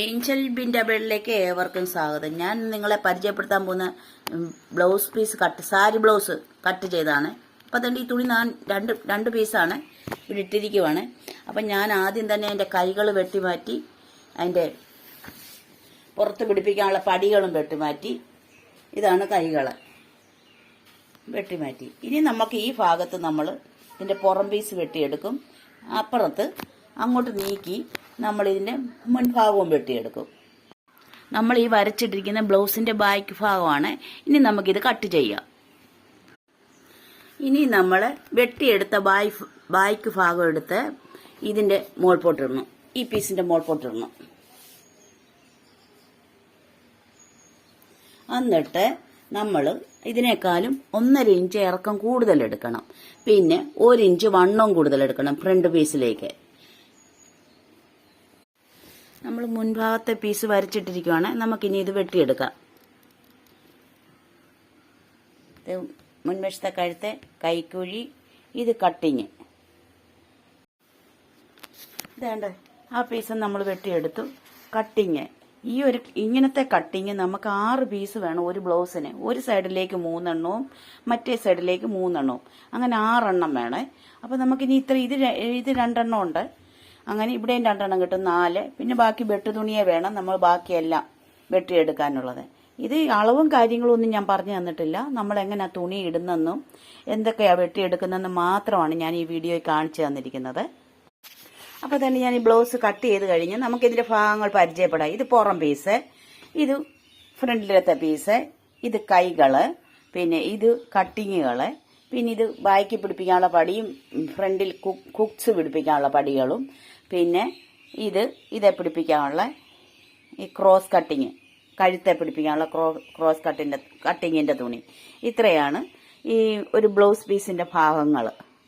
Angel ബിൻഡബിളിലേക്ക് ഏവർക്കും സ്വാഗതം. ഞാൻ നിങ്ങളെ പരിചയപ്പെടുത്താൻ പോകുന്ന blouse piece sari blouse cut ചെയ്താണ്. അപ്പം അതുകൊണ്ട് ഈ തുണി ഞാൻ രണ്ട് പീസാണ് ഇവിടെ ഇട്ടിരിക്കുവാണ്. അപ്പം ഞാൻ ആദ്യം തന്നെ അതിൻ്റെ കൈകൾ വെട്ടിമാറ്റി അതിൻ്റെ പുറത്ത് പിടിപ്പിക്കാനുള്ള പടികളും വെട്ടിമാറ്റി. ഇതാണ് കൈകൾ വെട്ടിമാറ്റി. ഇനി നമുക്ക് ഈ ഭാഗത്ത് നമ്മൾ ഇതിൻ്റെ പുറം പീസ് വെട്ടിയെടുക്കും. അപ്പുറത്ത് അങ്ങോട്ട് നീക്കി നമ്മൾ ഇതിന്റെ മുൻഭാഗവും വെട്ടിയെടുക്കും. നമ്മൾ ഈ വരച്ചിട്ടിരിക്കുന്ന ബ്ലൗസിന്റെ ബാക്ക് ഭാഗമാണ്. ഇനി നമുക്കിത് കട്ട് ചെയ്യാം. ഇനി നമ്മൾ വെട്ടിയെടുത്ത ബാക്ക് ഭാഗം എടുത്ത് ഇതിന്റെ മോൾപോട്ടിടണം. ഈ പീസിന്റെ മോൾപോട്ടിടണം. എന്നിട്ട് നമ്മൾ ഇതിനേക്കാളും 1.5 ഇഞ്ച് ഇറക്കം കൂടുതൽ എടുക്കണം. പിന്നെ 1 ഇഞ്ച് വണ്ണവും കൂടുതൽ എടുക്കണം ഫ്രണ്ട് പീസിലേക്ക്. നമ്മൾ മുൻഭാഗത്തെ പീസ് വരച്ചിട്ടിരിക്കുവാണ്. നമുക്കിനി ഇത് വെട്ടിയെടുക്കാം. മുൻവശത്തെ കഴുത്തെ കൈക്കുഴി, ഇത് കട്ടിങ്. ഇതേണ്ട ആ പീസ് നമ്മൾ വെട്ടിയെടുത്തു. കട്ടിങ് ഇങ്ങനത്തെ കട്ടിങ് നമുക്ക് 6 പീസ് വേണം ഒരു ബ്ലൗസിന്. ഒരു സൈഡിലേക്ക് 3 എണ്ണവും മറ്റേ സൈഡിലേക്ക് 3 എണ്ണവും, അങ്ങനെ 6 എണ്ണം വേണേ. അപ്പൊ നമുക്കിനി ഇത് 2 എണ്ണം ഉണ്ട്. അങ്ങനെ ഇവിടെയും 2 എണ്ണം കിട്ടും, 4. പിന്നെ ബാക്കി വെട്ടുതുണിയെ വേണം നമ്മൾ ബാക്കിയെല്ലാം വെട്ടിയെടുക്കാനുള്ളത്. ഇത് അളവും കാര്യങ്ങളും ഒന്നും ഞാൻ പറഞ്ഞു തന്നിട്ടില്ല. നമ്മൾ എങ്ങനെ തുണി ഇടുന്നെന്നും എന്തൊക്കെയാ വെട്ടിയെടുക്കുന്നതെന്നും മാത്രമാണ് ഞാൻ ഈ വീഡിയോയിൽ കാണിച്ചു തന്നിരിക്കുന്നത്. അപ്പോൾ തന്നെ ഞാൻ ഈ ബ്ലൗസ് കട്ട് ചെയ്ത് കഴിഞ്ഞ് നമുക്കിതിന്റെ ഭാഗങ്ങൾ പരിചയപ്പെടാം. ഇത് പുറം പീസ്, ഇത് ഫ്രണ്ടിലത്തെ പീസ്, ഇത് കൈകള്, പിന്നെ ഇത് കട്ടിങ്ങുകള്, പിന്നെ ഇത് ബാക്കി പിടിപ്പിക്കാനുള്ള പടിയും ഫ്രണ്ടിൽ കുക്സ് പിടിപ്പിക്കാനുള്ള പടികളും, പിന്നെ ഇതെ പിടിപ്പിക്കാനുള്ള ഈ ക്രോസ് കട്ടിങ്, കഴുത്തെ പിടിപ്പിക്കാനുള്ള ക്രോസ് കട്ടിങ്ങിന്റെ തുണി. ഇത്രയാണ് ഈ ഒരു ബ്ലൗസ് പീസിന്റെ ഭാഗങ്ങൾ.